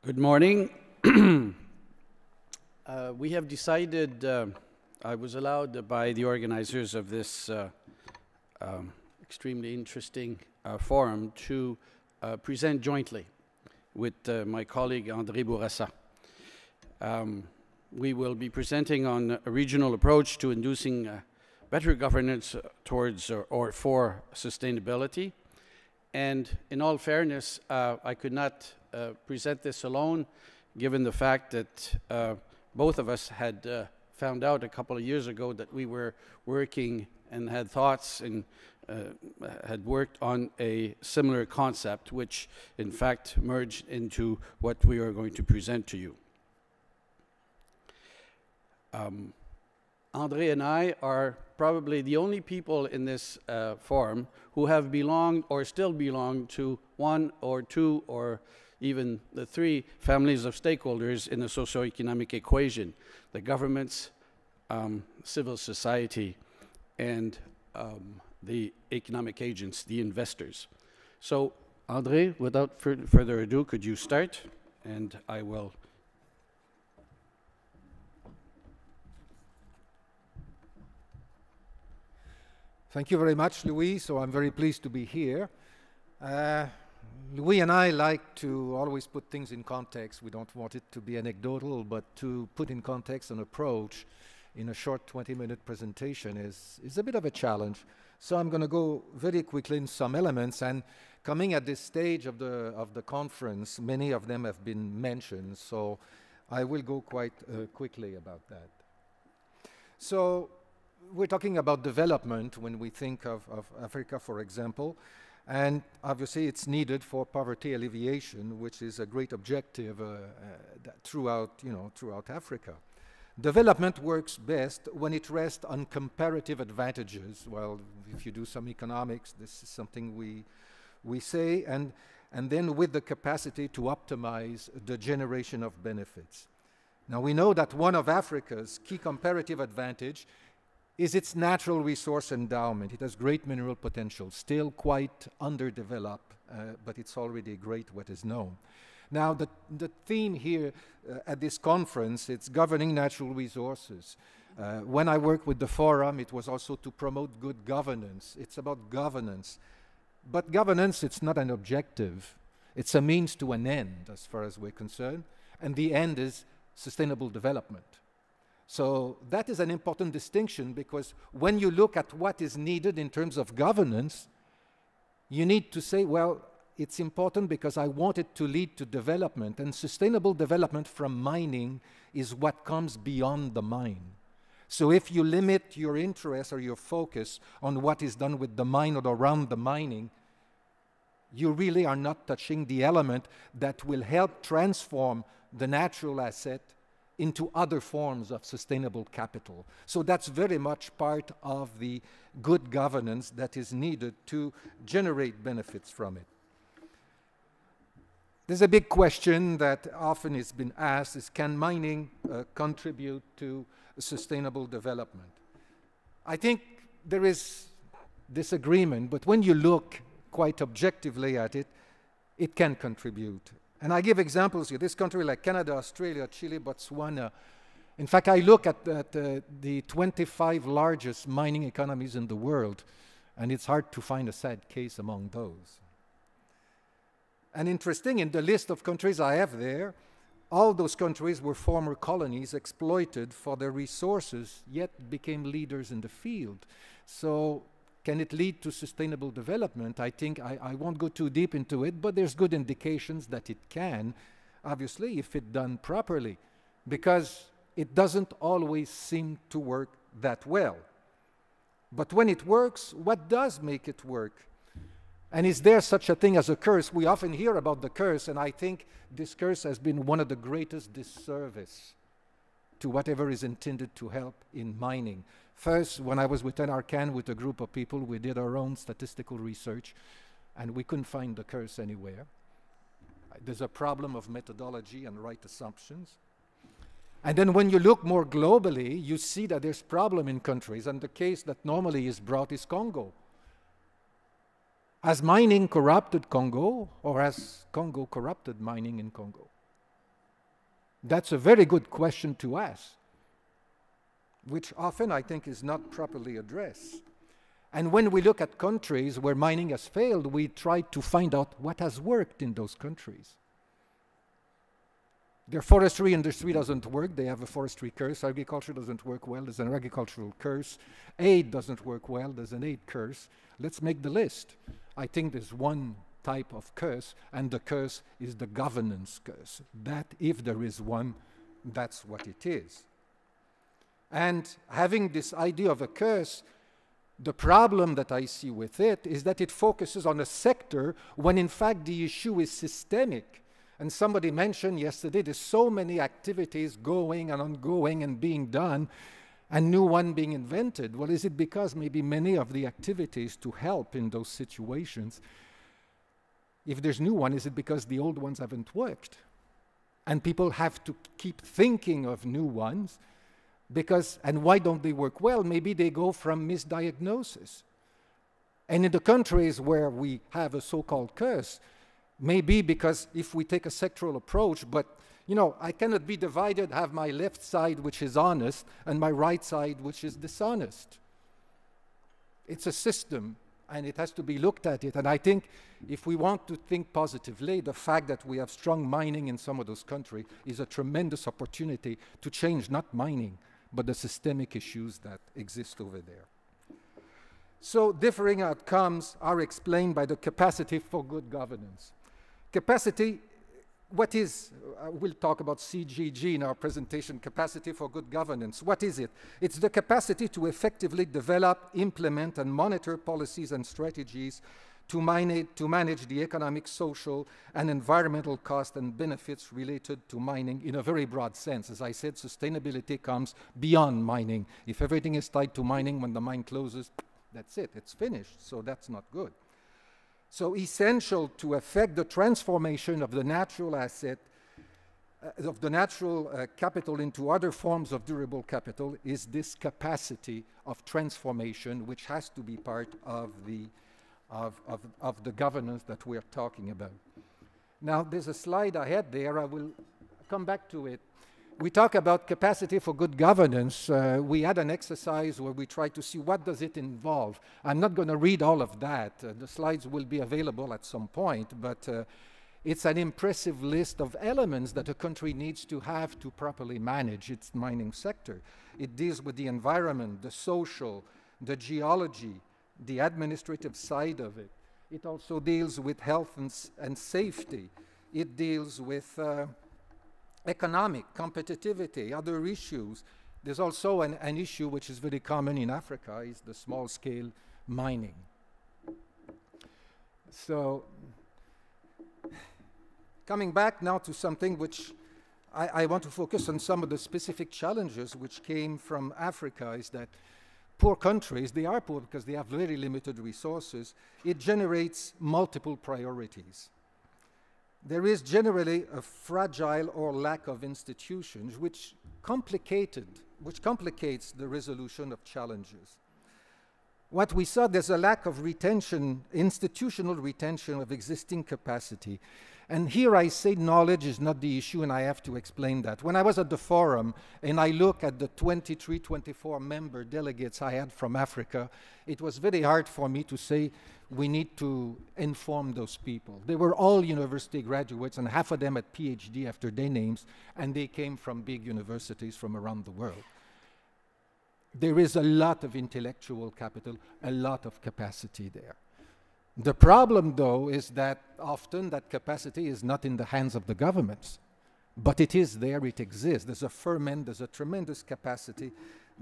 Good morning. We have decided, I was allowed by the organizers of this extremely interesting forum to present jointly with my colleague André Bourassa. We will be presenting on a regional approach to inducing better governance towards or for sustainability. And in all fairness, I could not present this alone, given the fact that both of us had found out a couple of years ago that we were working and had thoughts and had worked on a similar concept, which in fact merged into what we are going to present to you. André and I are probably the only people in this forum who have belonged or still belong to one or two or even the three families of stakeholders in the socioeconomic equation: the governments, civil society, and the economic agents, the investors. So, André, without further ado, could you start? And I will. Thank you very much, Louis. So I'm very pleased to be here. Louis and I like to always put things in context. We don't want it to be anecdotal, but to put in context an approach in a short 20-minute presentation is a bit of a challenge. So I'm going to go very quickly in some elements. And coming at this stage of the conference, many of them have been mentioned. So I will go quite quickly about that. So we're talking about development when we think of Africa, for example, and obviously it's needed for poverty alleviation, which is a great objective throughout Africa. Development works best when it rests on comparative advantages. Well, if you do some economics, this is something we say, and then with the capacity to optimize the generation of benefits. Now we know that one of Africa's key comparative advantage is its natural resource endowment. It has great mineral potential, still quite underdeveloped, but it's already great what is known. Now, the theme here at this conference, it's governing natural resources. When I worked with the forum, it was also to promote good governance. It's about governance. But governance, it's not an objective. It's a means to an end, as far as we're concerned. And the end is sustainable development. So that is an important distinction, because when you look at what is needed in terms of governance, you need to say, well, it's important because I want it to lead to development, and sustainable development from mining is what comes beyond the mine. So if you limit your interest or your focus on what is done with the mine or around the mining, you really are not touching the element that will help transform the natural asset into other forms of sustainable capital. So that's very much part of the good governance that is needed to generate benefits from it. There's a big question that often has been asked is, can mining contribute to sustainable development? I think there is disagreement, but when you look quite objectively at it, it can contribute. And I give examples here. This country like Canada, Australia, Chile, Botswana. In fact, I look at the 25 largest mining economies in the world, and it's hard to find a sad case among those. And interesting, in the list of countries I have there, all those countries were former colonies exploited for their resources, yet became leaders in the field. So can it lead to sustainable development? I think I won't go too deep into it, but there's good indications that it can, obviously, if it's done properly, because it doesn't always seem to work that well. But when it works, what does make it work? And is there such a thing as a curse? We often hear about the curse, and I think this curse has been one of the greatest disservice to whatever is intended to help in mining. First, when I was with NRCan with a group of people, we did our own statistical research, and we couldn't find the curse anywhere. There's a problem of methodology and right assumptions. And then when you look more globally, you see that there's problem in countries, and the case that normally is brought is Congo. Has mining corrupted Congo, or has Congo corrupted mining in Congo? That's a very good question to ask, which often I think is not properly addressed. And when we look at countries where mining has failed, we try to find out what has worked in those countries. Their forestry industry doesn't work. They have a forestry curse. Agriculture doesn't work well. There's an agricultural curse. Aid doesn't work well. There's an aid curse. Let's make the list. I think there's one type of curse, and the curse is the governance curse. That, if there is one, that's what it is. And having this idea of a curse, the problem that I see with it is that it focuses on a sector when in fact the issue is systemic. And somebody mentioned yesterday there's so many activities going and ongoing and being done and new one being invented. Well, is it because maybe many of the activities to help in those situations, if there's new one, is it because the old ones haven't worked? And people have to keep thinking of new ones because, and why don't they work well? Maybe they go from misdiagnosis. And in the countries where we have a so-called curse, maybe because if we take a sectoral approach, but you know, I cannot be divided, have my left side which is honest and my right side which is dishonest. It's a system and it has to be looked at it. And I think if we want to think positively, the fact that we have strong mining in some of those countries is a tremendous opportunity to change not mining, but the systemic issues that exist over there. So differing outcomes are explained by the capacity for good governance. Capacity, what is, we'll talk about CGG in our presentation, capacity for good governance. What is it? It's the capacity to effectively develop, implement, and monitor policies and strategies to manage the economic, social, and environmental costs and benefits related to mining in a very broad sense. As I said, sustainability comes beyond mining. If everything is tied to mining, when the mine closes, that's it, it's finished, so that's not good. So essential to affect the transformation of the natural asset, of the natural capital into other forms of durable capital is this capacity of transformation, which has to be part of the governance that we're talking about. Now, there's a slide I had there. I will come back to it. We talk about capacity for good governance. We had an exercise where we tried to see what does it involve. I'm not going to read all of that. The slides will be available at some point, but it's an impressive list of elements that a country needs to have to properly manage its mining sector. It deals with the environment, the social, the geology, the administrative side of it. It also deals with health and safety. It deals with economic, competitivity, other issues. There's also an issue which is very common in Africa, is the small-scale mining. So, coming back now to something which I want to focus on some of the specific challenges which came from Africa, is that poor countries, they are poor because they have very limited resources. It generates multiple priorities. There is generally a fragile or lack of institutions which complicates the resolution of challenges. What we saw, there's a lack of retention, institutional retention of existing capacity. And here I say knowledge is not the issue, and I have to explain that. When I was at the forum and I look at the 23, 24 member delegates I had from Africa, it was very hard for me to say we need to inform those people. They were all university graduates, and half of them had PhD after their names, and they came from big universities from around the world. There is a lot of intellectual capital, a lot of capacity there. The problem, though, is that often that capacity is not in the hands of the governments, but it is there, it exists. There's a ferment, there's a tremendous capacity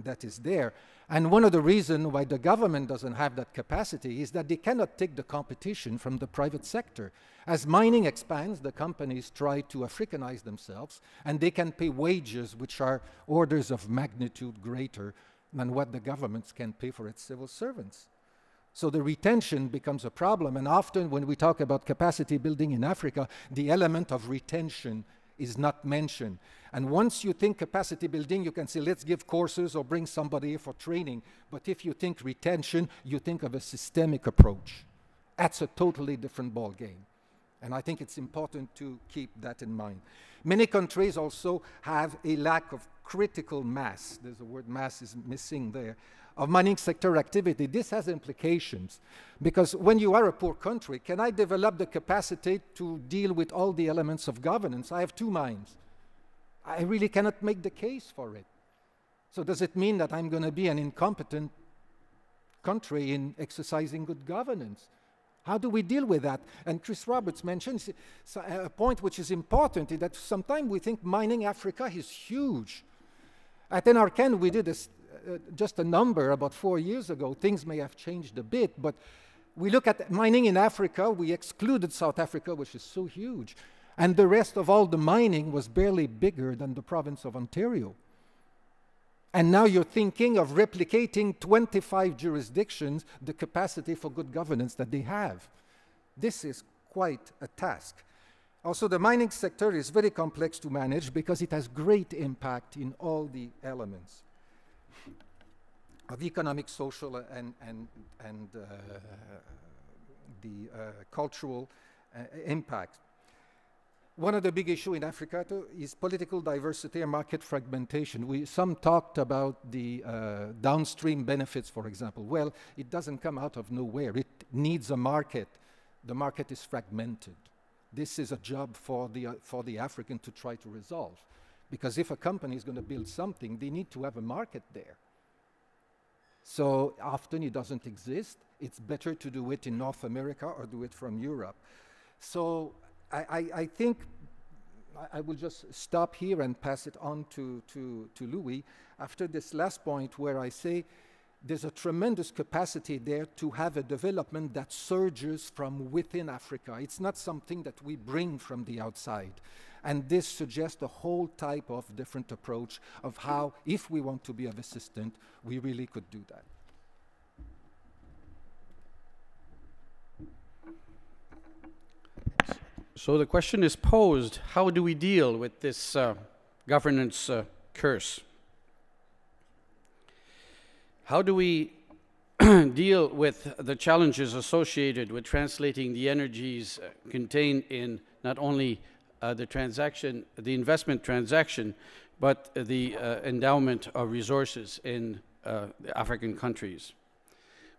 that is there. And one of the reasons why the government doesn't have that capacity is that they cannot take the competition from the private sector. As mining expands, the companies try to Africanize themselves, and they can pay wages which are orders of magnitude greater than what the governments can pay for its civil servants. So the retention becomes a problem, and often when we talk about capacity building in Africa, the element of retention is not mentioned. And once you think capacity building, you can say, let's give courses or bring somebody for training. But if you think retention, you think of a systemic approach. That's a totally different ball game. And I think it's important to keep that in mind. Many countries also have a lack of critical mass. There's a word mass is missing there, of mining sector activity. This has implications because when you are a poor country, can I develop the capacity to deal with all the elements of governance? I have 2 mines. I really cannot make the case for it. So does it mean that I'm going to be an incompetent country in exercising good governance? How do we deal with that? And Chris Roberts mentioned a point which is important, is that sometimes we think mining Africa is huge. At NRCan, we did just a number about 4 years ago. Things may have changed a bit, but we look at mining in Africa, we excluded South Africa, which is so huge. And the rest of all the mining was barely bigger than the province of Ontario. And now you're thinking of replicating 25 jurisdictions, the capacity for good governance that they have. This is quite a task. Also, the mining sector is very complex to manage because it has great impact in all the elements of economic, social, and the cultural impact. One of the big issues in Africa too is political diversity and market fragmentation. Some talked about the downstream benefits, for example. Well, it doesn't come out of nowhere. It needs a market. The market is fragmented. This is a job for the African to try to resolve. Because if a company is going to build something, they need to have a market there. So often it doesn't exist. It's better to do it in North America or do it from Europe. So I think I will just stop here and pass it on to Louis after this last point where I say there's a tremendous capacity there to have a development that surges from within Africa. It's not something that we bring from the outside. And this suggests a whole type of different approach of how, if we want to be of assistance, we really could do that. So the question is posed, how do we deal with this governance curse? How do we deal with the challenges associated with translating the energies contained in not only the investment transaction, but the endowment of resources in the African countries?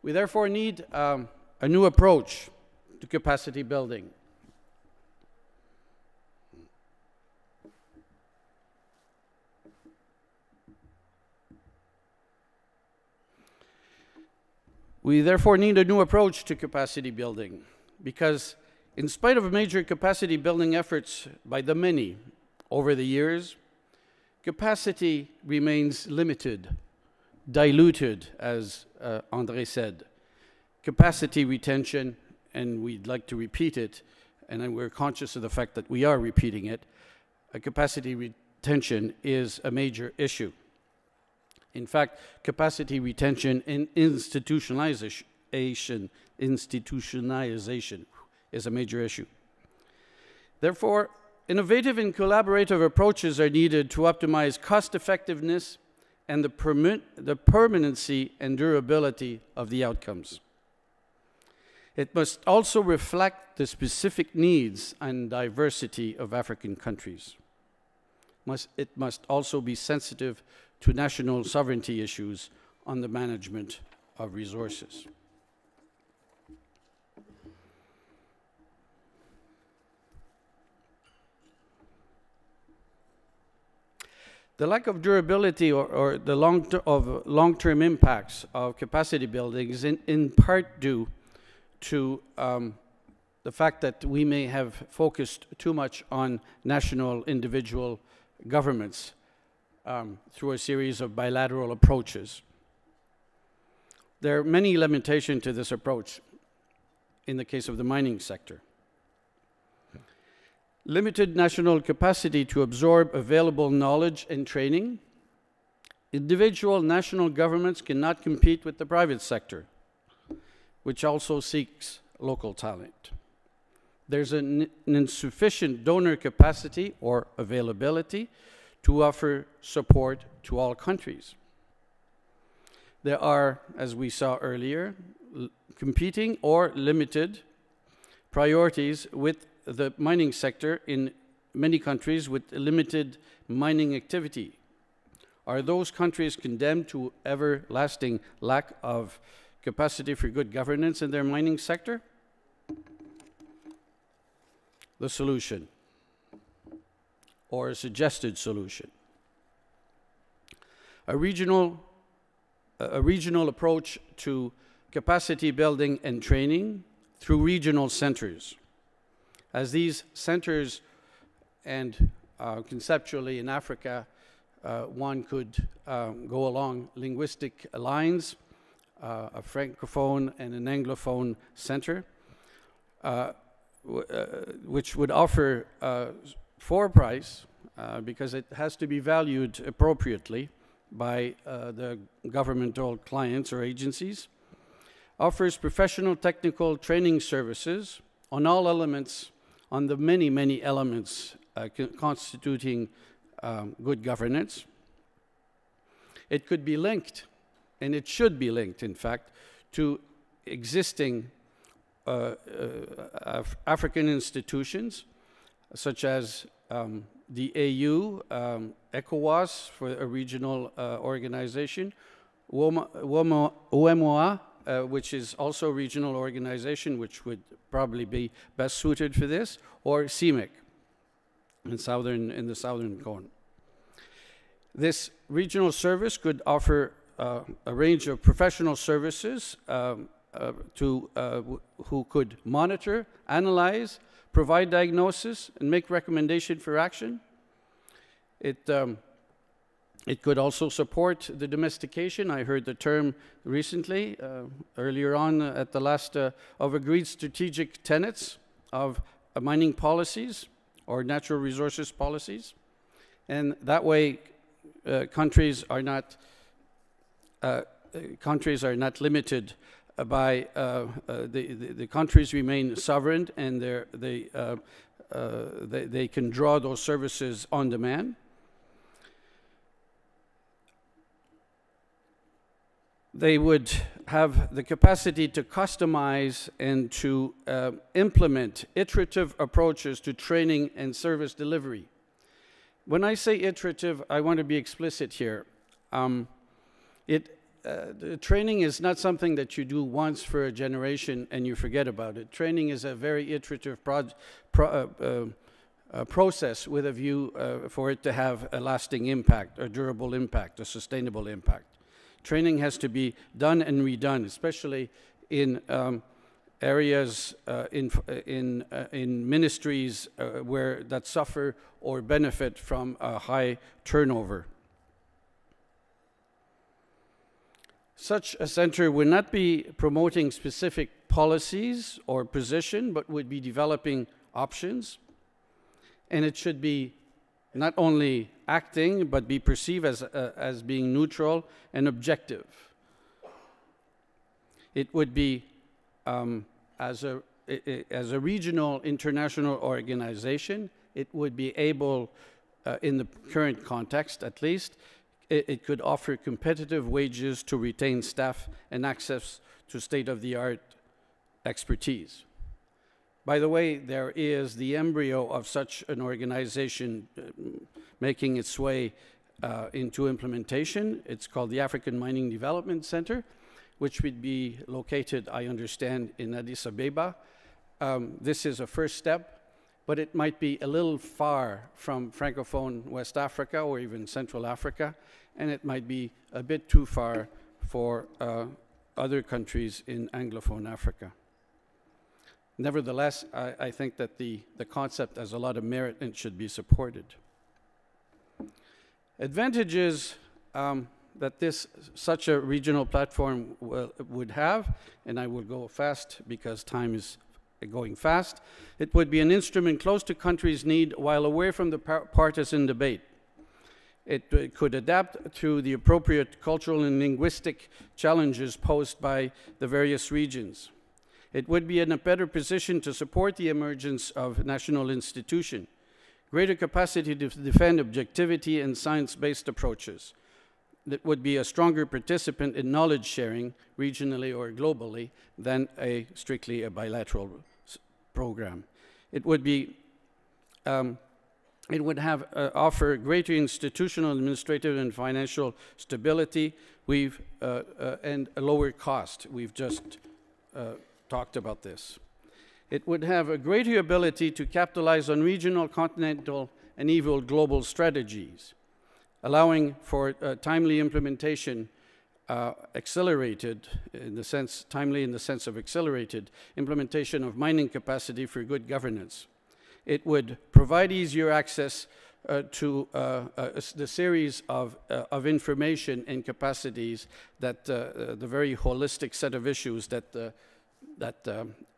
We therefore need a new approach to capacity building. We therefore need a new approach to capacity building because in spite of major capacity building efforts by the many over the years, capacity remains limited, diluted, as André said. Capacity retention, and we'd like to repeat it, and we're conscious of the fact that we are repeating it, capacity retention is a major issue. In fact, capacity retention and institutionalization is a major issue. Therefore, innovative and collaborative approaches are needed to optimize cost-effectiveness and the permanency and durability of the outcomes. It must also reflect the specific needs and diversity of African countries. It must also be sensitive to national sovereignty issues on the management of resources. The lack of durability or the long-term impacts of capacity building is in part due to the fact that we may have focused too much on national individual governments through a series of bilateral approaches. There are many limitations to this approach in the case of the mining sector. Limited national capacity to absorb available knowledge and training. Individual national governments cannot compete with the private sector, which also seeks local talent. There's an insufficient donor capacity or availability to offer support to all countries. There are, as we saw earlier, competing or limited priorities with the mining sector in many countries with limited mining activity. Are those countries condemned to everlasting lack of capacity for good governance in their mining sector? The solution, or a suggested solution. A regional approach to capacity building and training through regional centers. As these centers, and conceptually in Africa, one could go along linguistic lines, a Francophone and an Anglophone center, which would offer for price, because it has to be valued appropriately by the governmental clients or agencies, offers professional technical training services on all elements, on the many, many elements constituting good governance. It could be linked, and it should be linked, in fact, to existing African institutions, such as the AU, ECOWAS for a regional organization, UEMOA, which is also a regional organization, which would probably be best suited for this, or CIMIC in the southern cone. This regional service could offer a range of professional services who could monitor, analyze, provide diagnosis, and make recommendation for action. It could also support the domestication. I heard the term recently, earlier on at the last, of agreed strategic tenets of mining policies or natural resources policies. And that way, countries are not limited by the countries remain sovereign, and they can draw those services on demand. They would have the capacity to customize and to implement iterative approaches to training and service delivery. When I say iterative, I want to be explicit here. The training is not something that you do once for a generation and you forget about it. Training is a very iterative process with a view for it to have a lasting impact, a durable impact, a sustainable impact. Training has to be done and redone, especially in areas, in ministries that suffer or benefit from a high turnover. Such a center would not be promoting specific policies or position, but would be developing options. And it should be not only acting, but be perceived as being neutral and objective. It would be, as a regional international organization, it would be able, in the current context at least, it could offer competitive wages to retain staff and access to state-of-the-art expertise. By the way, there is the embryo of such an organization making its way into implementation. It's called the African Mining Development Center, which would be located, I understand, in Addis Ababa. This is a first step, but it might be a little far from Francophone West Africa or even Central Africa, and it might be a bit too far for other countries in Anglophone Africa. Nevertheless, I think that the concept has a lot of merit and should be supported. Advantages that such a regional platform would have, and I will go fast because time is going fast. It would be an instrument close to countries' need while away from the partisan debate. It could adapt to the appropriate cultural and linguistic challenges posed by the various regions. It would be in a better position to support the emergence of national institutions, greater capacity to defend objectivity and science-based approaches. It would be a stronger participant in knowledge sharing, regionally or globally, than strictly a bilateral program. It would be, it would have offer greater institutional, administrative, and financial stability. And a lower cost. We've just talked about this. It would have a greater ability to capitalize on regional, continental, and even global strategies, allowing for timely implementation, accelerated in the sense, timely in the sense of accelerated implementation of mining capacity for good governance. It would provide easier access to the series of information and capacities that the very holistic set of issues that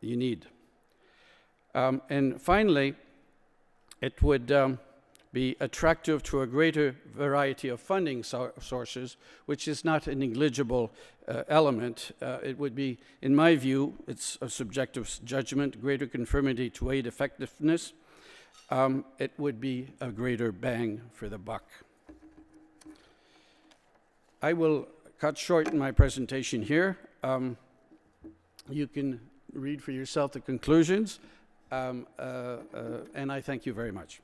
you need. And finally, it would be attractive to a greater variety of funding sources, which is not a negligible element. It would be, in my view, it's a subjective judgment, greater conformity to aid effectiveness. It would be a greater bang for the buck. I will cut short my presentation here. You can read for yourself the conclusions, and I thank you very much.